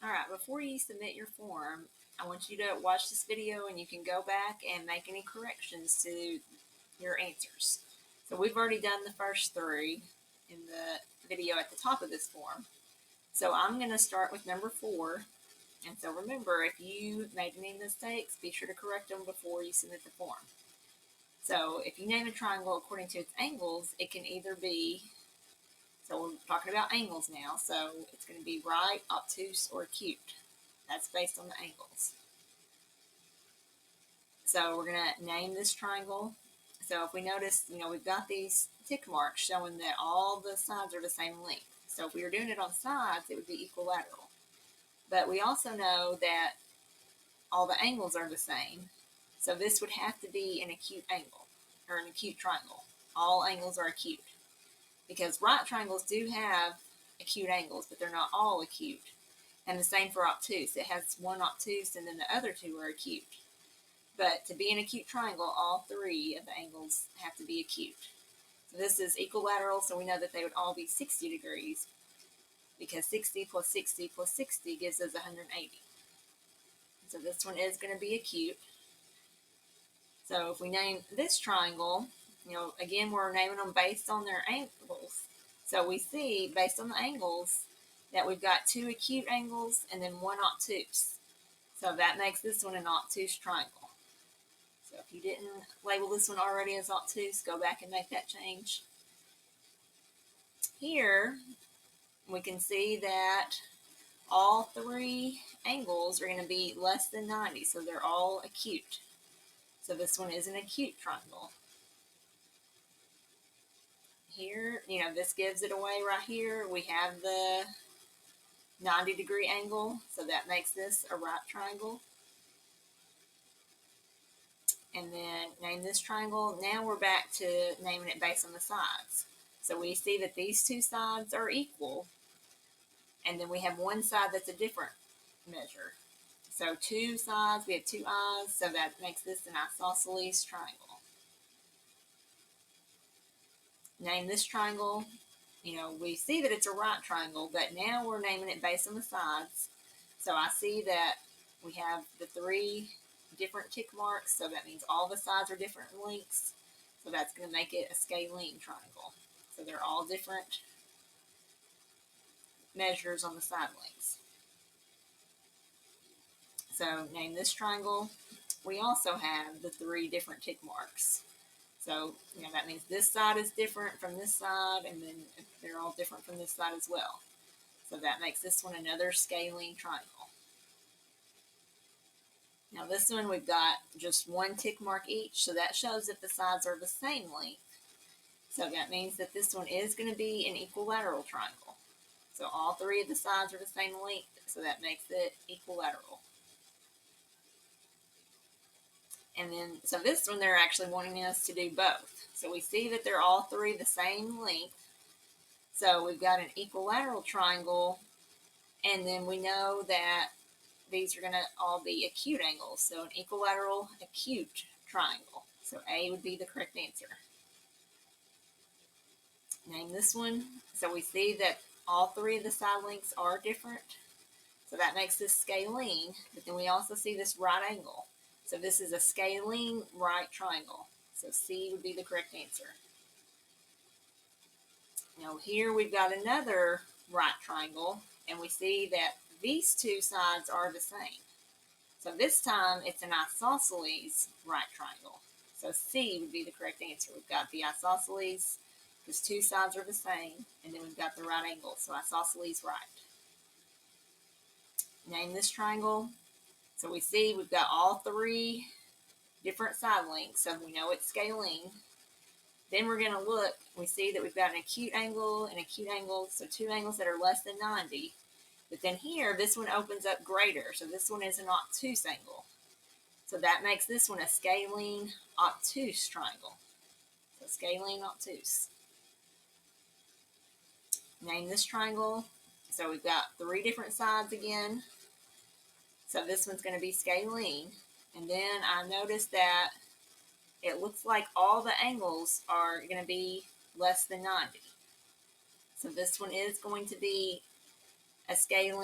Alright, before you submit your form, I want you to watch this video and you can go back and make any corrections to your answers. So we've already done the first three in the video at the top of this form. So I'm going to start with number 4. And so remember, if you made any mistakes, be sure to correct them before you submit the form. So if you name a triangle according to its angles, it can either be, so we're talking about angles now, so it's going to be right, obtuse, or acute. That's based on the angles. So we're going to name this triangle. So if we notice, we've got these tick marks showing that all the sides are the same length. So if we were doing it on sides, it would be equilateral. But we also know that all the angles are the same. So this would have to be an acute angle, or an acute triangle. All angles are acute. Because right triangles do have acute angles, but they're not all acute. And the same for obtuse. It has one obtuse and then the other two are acute. But to be an acute triangle, all 3 of the angles have to be acute. So this is equilateral, so we know that they would all be 60 degrees, because 60 plus 60 plus 60 gives us 180. So this one is going to be acute. So if we name this triangle, again, we're naming them based on their angles. So we see, based on the angles, that we've got 2 acute angles and then 1 obtuse. So that makes this one an obtuse triangle. So if you didn't label this one already as obtuse, go back and make that change. Here, we can see that all 3 angles are going to be less than 90, so they're all acute. So this one is an acute triangle. Here, this gives it away right here. We have the 90-degree angle, so that makes this a right triangle. And then name this triangle. Now we're back to naming it based on the sides. So we see that these 2 sides are equal, and then we have one side that's a different measure. So 2 sides, we have 2 eyes, so that makes this an isosceles triangle. Name this triangle. We see that it's a right triangle, but now we're naming it based on the sides. So I see that we have the 3 different tick marks, so that means all the sides are different lengths. So that's going to make it a scalene triangle. So they're all different measures on the side lengths. So name this triangle. We also have the 3 different tick marks. So, that means this side is different from this side, and then they're all different from this side as well. So that makes this one another scalene triangle. Now this one, we've got just 1 tick mark each, so that shows that the sides are the same length. So that means that this one is going to be an equilateral triangle. So all 3 of the sides are the same length, so that makes it equilateral. And then, so this one, they're actually wanting us to do both. So we see that they're all 3 the same length. So we've got an equilateral triangle, and then we know that these are going to all be acute angles. So an equilateral acute triangle. So A would be the correct answer. Name this one. So we see that all 3 of the side lengths are different. So that makes this scalene, but then we also see this right angle. So this is a scalene right triangle. So C would be the correct answer. Now here we've got another right triangle, and we see that these 2 sides are the same. So this time it's an isosceles right triangle. So C would be the correct answer. We've got the isosceles, because 2 sides are the same, and then we've got the right angle, so isosceles right. Name this triangle. So we see we've got all 3 different side lengths, so we know it's scalene. Then we're going to look, we see that we've got an acute angle, so 2 angles that are less than 90. But then here, this one opens up greater, so this one is an obtuse angle. So that makes this one a scalene obtuse triangle. So scalene obtuse. Name this triangle. So we've got 3 different sides again. So this one's going to be scalene. And then I noticed that it looks like all the angles are going to be less than 90. So this one is going to be a scalene